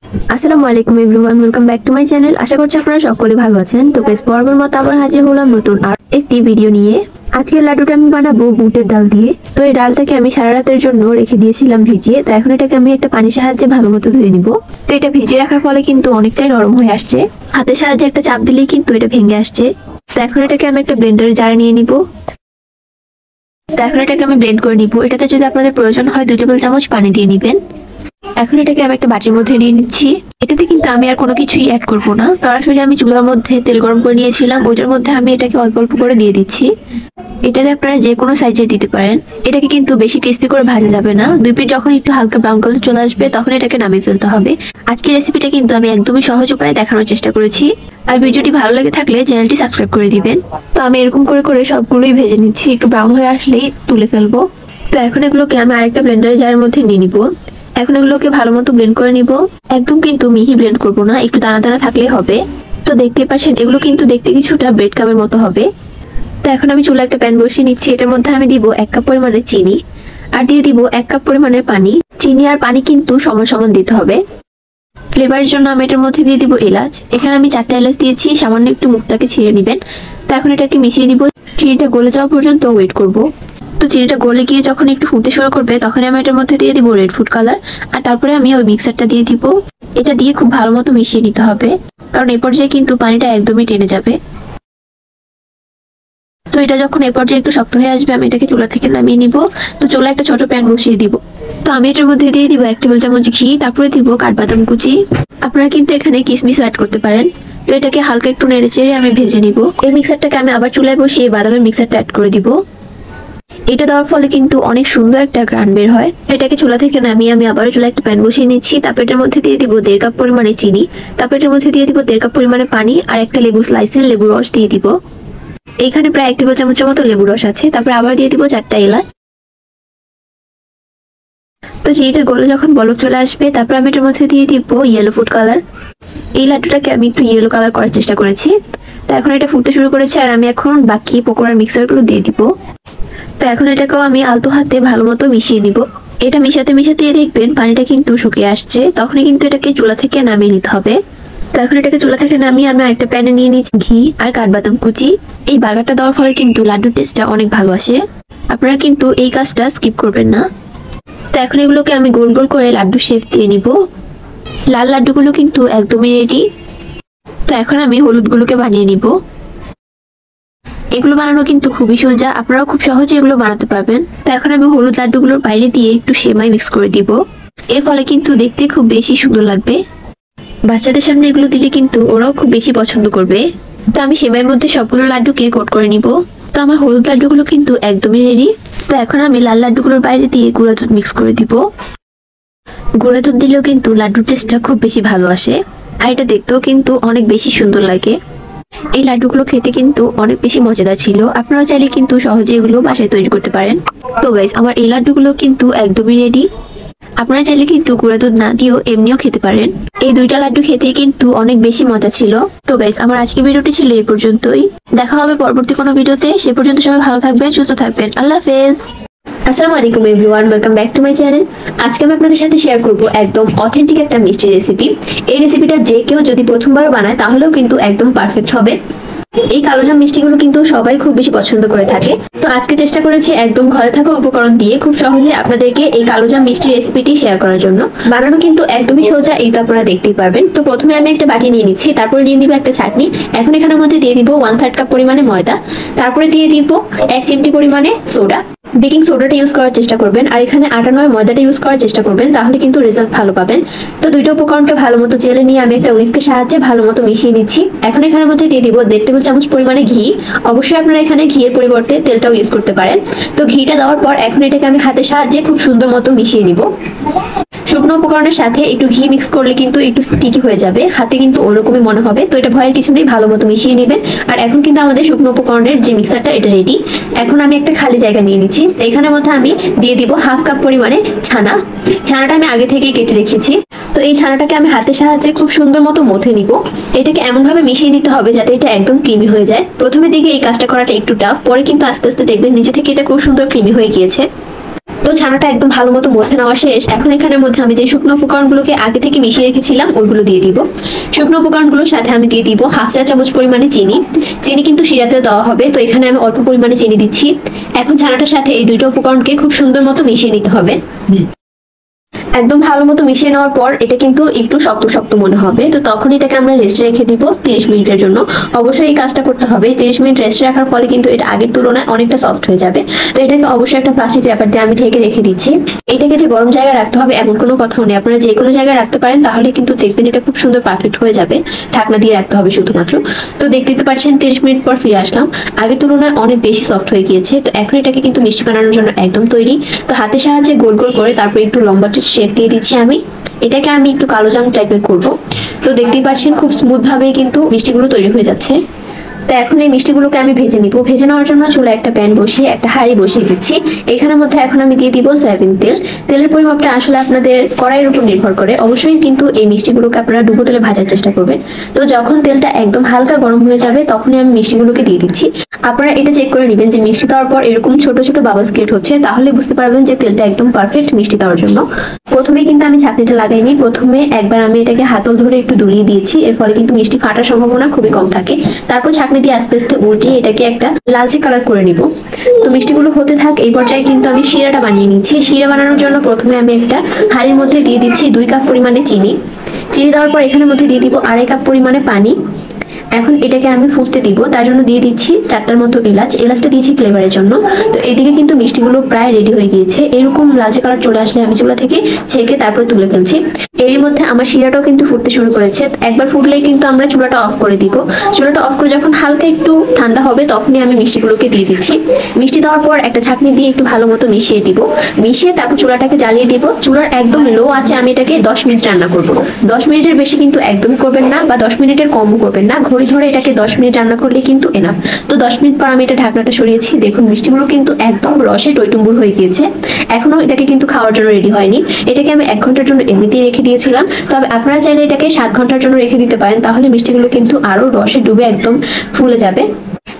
আসসালামু আলাইকুম everyone, welcome back to my channel. আশা করছি আপনারা সকলে ভালো আছেন। তো বেশ বরাবর মতো আবার হাজির হলাম নতুন আর একটি ভিডিও নিয়ে। আজকের লাড্ডুটা আমি বানাবো বুটের ডাল দিয়ে। তো এই ডালটাকে আমি সারা রাতের জন্য রেখে দিয়েছিলাম ভিজিয়ে। তো এখন এটাকে আমি একটা পানির সাহায্যে ভালো মতো ধুয়ে নিব। তো এটা ভিজিয়ে রাখার ফলে কিন্তু অনেকটাই নরম হয়ে আসছে, হাতের সাহায্যে একটা চাপ দিলেই কিন্তু এটা ভেঙে আসছে। তো এখন এটাকে আমি একটা ব্লেন্ডারে জারে নিয়ে নিব। তো এখন এটাকে আমি ব্লেন্ড করে নিব। এটাতে যদি আপনাদের প্রয়োজন হয় 2 টেবিল চামচ পানি দিয়ে নিবেন। এখন এটাকে আমি একটা বাটির মধ্যে নিয়ে নিচ্ছি। এটাতে কিন্তু আমি আর কোনো কিছুই অ্যাড করবো না, সরাসরি আমি চুলার মধ্যে তেল গরম করে নিয়েছিলাম, ওইটার মধ্যে আমি এটাকে অল্প অল্প করে দিয়ে দিচ্ছি। এটাতে আপনারা যে কোনো সাইজের দিতে পারেন। এটাকে কিন্তু বেশি ক্রিস্পি করে ভাজা যাবে না। 2 পিঠ যখন একটু হালকা ব্রাউন কালার চলে আসবে তখন এটাকে নামিয়ে ফেলতে হবে। আজকের রেসিপিটা কিন্তু আমি একদমই সহজ উপায়ে দেখানোর চেষ্টা করেছি। আর ভিডিওটি ভালো লেগে থাকলে চ্যানেলটি সাবস্ক্রাইব করে দিবেন। তো আমি এরকম করে করে সবগুলোই ভেজে নিচ্ছি, একটু ব্রাউন হয়ে আসলেই তুলে ফেলবো। তো এখন এগুলোকে আমি আরেকটা ব্লেন্ডারে জারের মধ্যে নিয়ে নিব। এখন এগুলোকে ভালো মতো ব্লেন্ড করে নিব। একদম কিন্তু মিহি ব্লেন্ড করব না, একটু দানা দানা থাকলেই হবে। তো দেখতে পাচ্ছেন এগুলো কিন্তু দেখতে কিছুটা ব্রেড কাপের মতো হবে। তো এখন আমি চুলা একটা প্যান বসিয়ে নিচ্ছি। এটার মধ্যে আমি দিব 1 কাপ পরিমাণের চিনি আর দিয়ে দিব 1 কাপ পরিমাণের পানি। চিনি আর পানি কিন্তু সমান সমান দিতে হবে। ফ্লেভারের জন্য আমি এটার মধ্যে দিয়ে দিব এলাচ। এখানে আমি 4টা এলাচ দিয়েছি, সামান্য একটু মুখটাকে ছিঁড়ে নেবেন। তো এখন এটাকে মিশিয়ে দিব। চিনিটা গলে যাওয়া পর্যন্ত ওয়েট করব। তো চিনিটা গলে গিয়ে যখন একটু ফুটতে শুরু করবে তখন আমি এটার মধ্যে দিয়ে দিব রেড ফুড কালার। আর তারপরে আমি ওই মিক্সারটা দিয়ে দিব। এটা দিয়ে খুব ভালো মতো মিশিয়ে নিতে হবে, কারণ এই পর্যায়ে কিন্তু পানিটা একদমই টেনে যাবে। তো এটা যখন এই পর্যায়ে একটু শক্ত হয়ে আসবে আমি এটাকে চুলা থেকে নামিয়ে নিব। তো চুলা একটা ছোট প্যান বসিয়ে দিব। তো আমি এটার মধ্যে দিয়ে দিব 1 টেবিল চামচ ঘি, তারপরে দিব কাঠবাদাম কুচি। আপনারা কিন্তু এখানে কিশমিশও অ্যাড করতে পারেন। তো এটাকে হালকা একটু নেড়ে চেড়ে আমি ভেজে নিব। এই মিক্সারটাকে আমি আবার চুলায় বসিয়ে বাদামের মিক্সারটা অ্যাড করে দিব। এটা দেওয়ার ফলে কিন্তু অনেক সুন্দর একটা গ্রান বের হয়। এটাকে চুলা থেকে নামিয়ে আমি আবারও চুলা একটা প্যান বসিয়ে নিচ্ছি। তারপর এটার মধ্যে দিয়ে দিব 1.5 কাপ পরিমাণে চিনি। তারপর এটার মধ্যে দিয়ে দিব 1.5 কাপ পরিমাণে পানি আর একটা লেবু স্লাইসের লেবুর রস দিয়ে দিব। এইখানে প্রায় 1 টেবিল চামচের মতো লেবু রস আছে। তারপর আবার দিয়ে দিব 4টা এলাচ। তো চিনিটা গলে যখন বলক চলে আসবে তারপর আমি এটার মধ্যে দিয়ে দিব ইয়েলো ফুড কালার। এই লাড্ডুটাকে আমি একটু ইয়েলো কালার করার চেষ্টা করেছি। তো এখন এটা ফুটতে শুরু করেছে আর আমি এখন বাকি পকোড়ার মিক্সারগুলো দিয়ে দিব। তো এখন এটাকেও আমি আলতো হাতে ভালো মতো মিশিয়ে নিব। এটা মিশাতে মিশাতে দেখবেন পানিটা কিন্তু শুকিয়ে আসছে, তখনই কিন্তু এটাকে চুলা থেকে নামিয়ে নিতে হবে। তো এখন এটাকে চুলা থেকে নামিয়ে আমি একটা প্যানে নিয়ে নিচ্ছি ঘি আর কাঠবাদাম কুচি। এই বাগারটা দেওয়ার ফলে কিন্তু লাড্ডুর টেস্টটা অনেক ভালো আসে। আপনারা কিন্তু এই কাজটা স্কিপ করবেন না। তো এখন এগুলোকে আমি গোল গোল করে লাড্ডু শেপ দিয়ে নিব। লাল লাড্ডুগুলো কিন্তু একদমই রেডি। তো এখন আমি হলুদগুলোকে বানিয়ে নিব। এগুলো বানানো কিন্তু খুবই সোজা, আপনারাও খুব সহজে এগুলো বানাতে পারবেন। তো এখন আমি হলুদ লাড্ডুগুলোর বাইরে দিয়ে একটু সেমাই মিক্স করে দিব। এর ফলে কিন্তু দেখতে খুব বেশি সুন্দর লাগবে। বাচ্চাদের সামনে এগুলো দিলে কিন্তু ওরাও খুব বেশি পছন্দ করবে। তো আমি সেমাইয়ের মধ্যে সবগুলো লাড্ডুকে কোট করে নিব। তো আমার হলুদ লাড্ডুগুলো কিন্তু একদমই রেডি। তো এখন আমি লাল লাড্ডুগুলোর বাইরে দিয়ে গুঁড়া দুধ মিক্স করে দিব। গুঁড়া দুধ দিলেও কিন্তু লাড্ডুর টেস্টটা খুব বেশি ভালো আসে আর এটা দেখতেও কিন্তু অনেক বেশি সুন্দর লাগে। এই লাড্ডুগুলো খেতে কিন্তু অনেক বেশি মজাদার ছিল। আপনারা চাইলে কিন্তু সহজে এগুলো বাসায় তৈরি করতে পারেন। তো গাইস, আমার এই লাড্ডুগুলো কিন্তু একদমই রেডি। আপনারা চাইলে কিন্তু গুঁড়া দুধ না দিয়েও এমনিও খেতে পারেন। এই 2টা লাড্ডু খেতে কিন্তু অনেক বেশি মজা ছিল। তো গাইস, আমার আজকের ভিডিওটি ছিল এই পর্যন্তই। দেখা হবে পরবর্তী কোনো ভিডিওতে। সে পর্যন্ত সবাই ভালো থাকবেন, সুস্থ থাকবেন। আল্লাহ হাফেজ। আসসালামু আলাইকুম everyone, welcome back to my channel. আজকে আমি আপনাদের সাথে শেয়ার করব একদম অথেন্টিক একটা মিষ্টি রেসিপি। এই রেসিপিটা যে কেউ যদি প্রথমবার বানায় তাহলেও কিন্তু একদম পারফেক্ট হবে। এই কালোজাম মিষ্টিগুলো কিন্তু সবাই খুব বেশি পছন্দ করে থাকে। তো আজকে চেষ্টা করেছি একদম ঘরে থাকা উপকরণ দিয়ে খুব সহজে আপনাদেরকে এই কালোজাম মিষ্টি রেসিপিটি শেয়ার করার জন্য। বানানো কিন্তু একদমই সোজা, এই তো আপনারা দেখতেই পারবেন। তো প্রথমে আমি একটা বাটি নিয়ে নিচ্ছি, তারপরে নিয়ে দিব একটা চাটনি। এখন এখানের মধ্যে দিয়ে দিব 1/3 কাপ পরিমাণে ময়দা। তারপরে দিয়ে দিব 1 চিমটি পরিমাণে সোডা। বেকিং সোডাটা ইউজ করার চেষ্টা করবেন আর এখানে আটা নয় ময়দাটা ইউজ করার চেষ্টা করবেন, তাহলে কিন্তু রেজাল্ট ভালো পাবেন। তো 2টা উপকরণকে ভালো মতো চেলে নিয়ে আমি একটা উইস্কের সাহায্যে ভালো মতো মিশিয়ে নিচ্ছি। এখন এখানের মধ্যে দিয়ে দিব 1.5 টেবিল চামচ পরিমাণে ঘি। অবশ্যই আপনারা এখানে ঘিয়ের পরিবর্তে তেলটাও ইউজ করতে পারেন। তো ঘিটা দেওয়ার পর এখন এটাকে আমি হাতের সাহায্যে খুব সুন্দর মতো মিশিয়ে নিব। শুকনো উপকরণের সাথে একটু ঘি মিক্স করলে কিন্তু একটু স্টিকি হয়ে যাবে, হাতে কিন্তু ওরকমই মনে হবে। তো এটা ভয়ের কিছু নেই, ভালো মতো মিশিয়ে নেবেন। আর এখন কিন্তু আমাদের শুকনো উপকরণের যে মিক্সারটা এটা রেডি। এখন আমি একটা খালি জায়গা নিয়ে নিচ্ছি। এখানের মধ্যে আমি দিয়ে দিব 1/2 কাপ পরিমাণে ছানা। ছানাটা আমি আগে থেকেই কেটে রেখেছি। তো এই ছানাটাকে আমি হাতের সাহায্যে খুব সুন্দর মতো মথে নিব। এটাকে এমন ভাবে মিশিয়ে নিতে হবে যাতে এটা একদম ক্রিমি হয়ে যায়। প্রথমের দিকে এই কাজটা করাটা একটু টাফ, পরে কিন্তু আস্তে আস্তে দেখবেন নিচে থেকে এটা খুব সুন্দর ক্রিমি হয়ে গিয়েছে। তো ছানাটা একদম ভালো মতো মধ্যে নেওয়া শেষ। এখন এখানের মধ্যে আমি যে শুকনো উপকরণগুলোকে আগে থেকে মিশিয়ে রেখেছিলাম ওইগুলো দিয়ে দিব। শুকনো উপকরণগুলোর সাথে আমি দিয়ে দিব 1/2 চা চামচ পরিমাণে চিনি। চিনি কিন্তু শিরাতে দেওয়া হবে, তো এখানে আমি অল্প পরিমাণে চিনি দিচ্ছি। এখন ছানাটার সাথে এই দুইটা উপকরণকে খুব সুন্দর মতো মিশিয়ে নিতে হবে। একদম ভালো মতো মিশিয়ে নেওয়ার পর এটা কিন্তু একটু শক্ত শক্ত মনে হবে, তো তখন এটাকে আমরা রেস্টে রেখে দিব 30 মিনিটের জন্য। অবশ্যই এই কাজটা করতে হবে, 30 মিনিট রেস্টে রাখার ফলে কিন্তু এটা আগের তুলনায় অনেকটা সফট হয়ে যাবে। তো এটাকে অবশ্যই একটা প্লাস্টিক র্যাপার দিয়ে আমি ঢেকে রেখে দিচ্ছি। এটাকে যে গরম জায়গায় রাখতে হবে এমন কোনো কথাও নেই, আপনারা যে কোনো জায়গায় রাখতে পারেন, তাহলে কিন্তু দেখবেন এটা খুব সুন্দর পারফেক্ট হয়ে যাবে। ঢাকনা দিয়ে রাখতে হবে শুধুমাত্র। তো দেখতে পাচ্ছেন 30 মিনিট পর ফিরে আসলাম, আগের তুলনায় অনেক বেশি সফট হয়ে গিয়েছে। তো এখন এটাকে কিন্তু মিষ্টি বানানোর জন্য একদম তৈরি। তো হাতের সাহায্যে গোল গোল করে তারপর একটু লম্বাটে শেপ দিয়ে দিচ্ছি আমি। এটাকে আমি একটু কালো জাম টাইপের করব। তো দেখতেই পাচ্ছেন খুব স্মুথ ভাবে কিন্তু মিষ্টিগুলো তৈরি হয়ে যাচ্ছে। তো এখন এই মিষ্টিগুলোকে আমি ভেজে নিব। ভেজে নেওয়ার জন্য চুলায় একটা প্যান বসিয়ে একটা হাঁড়ি বসিয়ে দিচ্ছি। এখানের মধ্যে এখন আমি দিয়ে দিব সয়াবিন তেল। তেলের পরিমাপটা আসলে আপনাদের কড়াইয়ের উপর নির্ভর করে। অবশ্যই কিন্তু এই মিষ্টিগুলোকে আপনারা ডুবো তেলে ভাজার চেষ্টা করবেন। তো যখন তেলটা একদম হালকা গরম হয়ে যাবে তখনই আমি মিষ্টিগুলোকে দিয়ে দিচ্ছি। আপনারা এটা চেক করে নেবেন যে মিষ্টি দেওয়ার পর এরকম ছোট ছোট বাবলস ক্রিয়েট হচ্ছে, তাহলে বুঝতে পারবেন যে তেলটা একদম পারফেক্ট মিষ্টি দেওয়ার জন্য। প্রথমে কিন্তু আমি ছাঁকনিটা লাগাইনি, প্রথমে একবার আমি এটাকে হাতল ধরে একটু দুলিয়ে দিয়েছি। এর ফলে কিন্তু মিষ্টি ফাটার সম্ভাবনা খুবই কম থাকে। তারপর ছাঁকনি দিয়ে আস্তে আস্তে উল্টিয়ে এটাকে একটা লালচে কালার করে নিব। তো মিষ্টিগুলো হতে থাক, এই পর্যায়ে কিন্তু আমি শিরাটা বানিয়ে নিচ্ছি। শিরা বানানোর জন্য প্রথমে আমি একটা হাঁড়ির মধ্যে দিয়ে দিচ্ছি 2 কাপ পরিমাণে চিনি। চিনি দেওয়ার পর এখানের মধ্যে দিয়ে দিব 2.5 কাপ পরিমাণে পানি। এখন এটাকে আমি ফুটতে দিব, তার জন্য দিয়ে দিচ্ছি 4টার মতো এলাচ। এলাচটা দিয়েছি ফ্লেভারের জন্য। তো এদিকে কিন্তু মিষ্টিগুলো প্রায় রেডি হয়ে গিয়েছে। এরকম লালচে কালার চলে আসলে আমি চুলা থেকে ছেঁকে তারপর তুলে ফেলছি। এর মধ্যে আমার শিরাটাও কিন্তু ফুটতে শুরু করেছে। একবার ফুটলেই কিন্তু আমরা চুলাটা অফ করে দিব। চুলাটা অফ করে যখন হালকা একটু ঠান্ডা হবে তখনই আমি মিষ্টিগুলোকে দিয়ে দিচ্ছি। মিষ্টি দেওয়ার পর একটা ছাঁকনি দিয়ে একটু ভালো মতো মিশিয়ে দিব। মিশিয়ে তারপর চুলাটাকে জ্বালিয়ে দিব। চুলার একদম লো আছে আমি এটাকে 10 মিনিট রান্না করব। 10 মিনিটের বেশি কিন্তু একদমই করবেন না, বা 10 মিনিটের কমও করবেন না। ঘড়ি ধরে এটাকে 10 মিনিট রান্না করলে কিন্তু এনাফ। তো 10 মিনিট পর আমি এটা ঢাকনাটা সরিয়েছি। দেখুন মিষ্টিগুলো কিন্তু একদম রসে টইটুম্বুর হয়ে গিয়েছে। এখনো এটাকে কিন্তু খাওয়ার জন্য রেডি হয়নি। এটাকে আমি 1 ঘন্টার জন্য এমনিতেই রেখে দিয়েছিলাম। তবে আপনারা চাইলে এটাকে 7 ঘন্টার জন্য রেখে দিতে পারেন, তাহলে মিষ্টিগুলো কিন্তু আরো রসে ডুবে একদম ফুলে যাবে।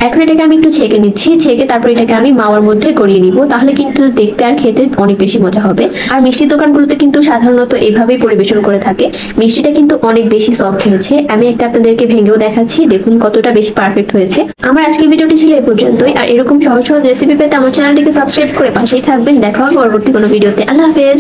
এখন এটাকে আমি একটু ছেঁকে নিচ্ছি। ছেঁকে তারপর এটাকে আমি মাওয়ার মধ্যে গড়িয়ে নিব, তাহলে কিন্তু দেখতে আর খেতে অনেক বেশি মজা হবে। আর মিষ্টির দোকানগুলোতে কিন্তু সাধারণত এভাবেই পরিবেশন করে থাকে। মিষ্টিটা কিন্তু অনেক বেশি সফট হয়েছে। আমি একটা আপনাদেরকে ভেঙেও দেখাচ্ছি, দেখুন কতটা বেশি পারফেক্ট হয়েছে। আমার আজকের ভিডিওটি ছিল এই পর্যন্তই। আর এরকম সহজ সহজ রেসিপি পেতে আমার চ্যানেলটিকে সাবস্ক্রাইব করে পাশেই থাকবেন। দেখা হবে পরবর্তী কোনো ভিডিওতে। আল্লাহ হাফেজ।